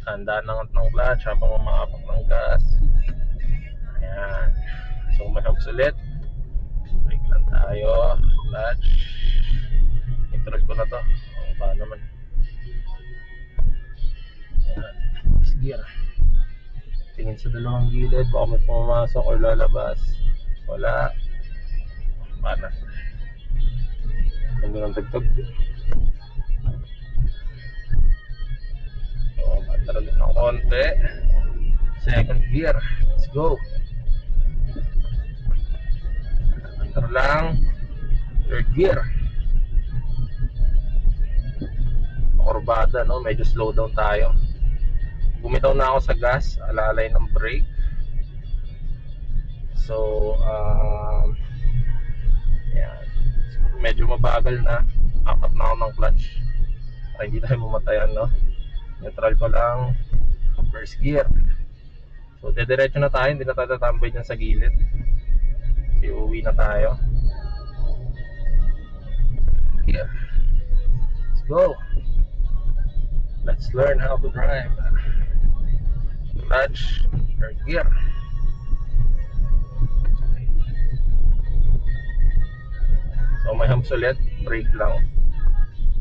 Handa ng clutch habang umaapak ng gas. Ayan. So may-hubs ulit. Brake lang tayo. Clutch. Neutral ko na to. O ba naman. Ayan. First gear. Tingin sa dalawang gilid. Baka may pumasok or lalabas. Wala. Panas. Ganda ng tagtag. So matara ulit ng konti. Second gear. Let's go. Matara lang. Third gear. Kurbada, no? Medyo slow down tayo. Bumitaw na ako sa gas, alalay ng brake. So, yan. Medyo mabagal na. Apat na ako ng clutch. Para hindi tayo mamatayan, no? Neutral ko lang. First gear. So, dediretso na tayo. Hindi na tayo tatambay dyan sa gilid. So, uwi na tayo. Gear. Let's go. Let's learn how to drive. Clutch, third gear. So may humps ulit, brake lang.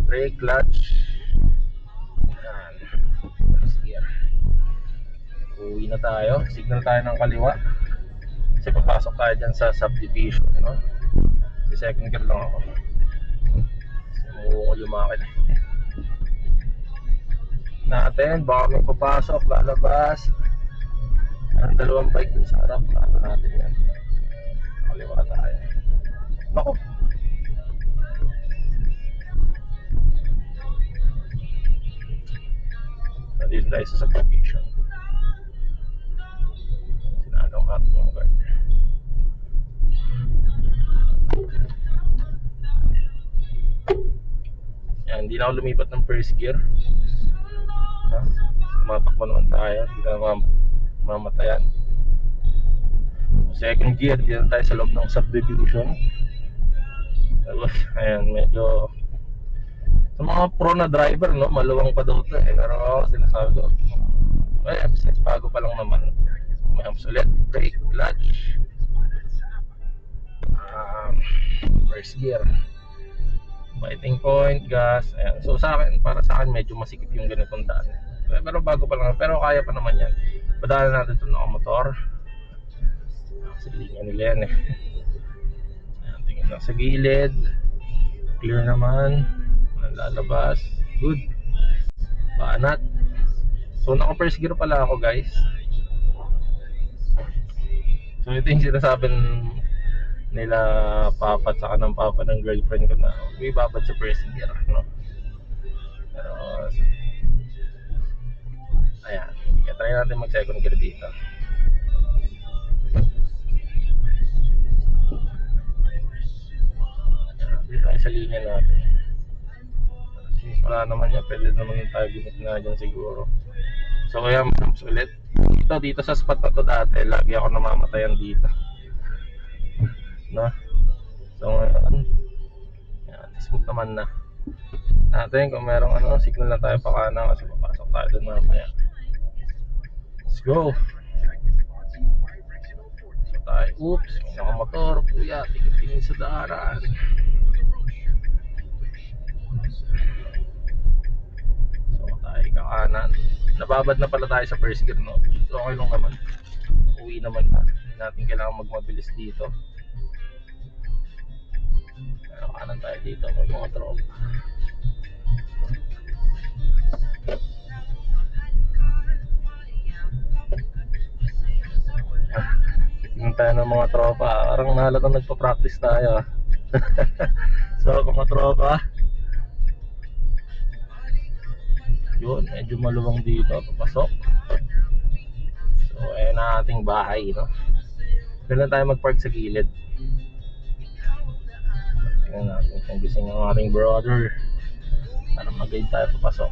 Brake, clutch. Yan. First gear. Uwi na tayo. Signal tayo ng kaliwa. Kasi papasok tayo dyan sa subdivision, no? Kasi second gear lang ako. Sumukol yung makina natin, baka may papasok, lalabas. Ang dalawang bike dun sa harap, kaya natin yan. Kaliwa tayo. Naku! Nandito tayo sa subdivision. Sinanong natin yung guard. Yan, hindi na ako lumipat ng first gear. Matakbo naman tayo, hindi na mamatayan. Second gear, dito tayo sa loob ng subdivision. Ayan, medyo sa mga pro na driver, no, maluwang pa daw ito, pero ako sinasabi ko, since bago pa lang naman. May humps ulit, brake, clutch, first gear, biting point, gas. Ayan. So sa akin, para sa akin medyo masikip yung ganitong daan. Pero bago pa lang, pero kaya pa naman yan. Padala natin ito ng motor. Kasi linya nila yan eh. Ayan, tingin lang sa gilid. Clear naman. Lalabas. Good. Banat. So naka first gear pala ako, guys. So ito yung sinasabi nila papa at saka ng papa ng girlfriend ko na may babad sa first gear, no? Pero ayan, try natin mag second gear dito. Dito tayo sa linya natin. Since wala naman yan, pwede naman tayo gumit na dyan siguro. So kaya mas ulit dito sa spot na to dati, lagi ako namamatayan dito, no? So ngayon, yan, smooth naman na natin. Kung merong signal na tayo pa kanan kasi papasok tayo dun mamaya. Let's go. So tayo, oops, may nakamotor, kuya, tingin-tingin sa daanan. So tayo kakanan. Nababad na pala tayo sa first gear, no? So okay lang naman. Uwi naman na. Hindi natin kailangan magmabilis dito. Pero kanan tayo dito, may mga tropa. Tingnan tayo ng mga tropa. Parang nahalatang nagpa-practice tayo. So mga tropa, yun, medyo maluwang dito, papasok. So ayan na ating bahay, no? Doon lang tayo mag-park sa gilid. Tingnan natin kung gising ang ating brother para mag-guide tayo papasok.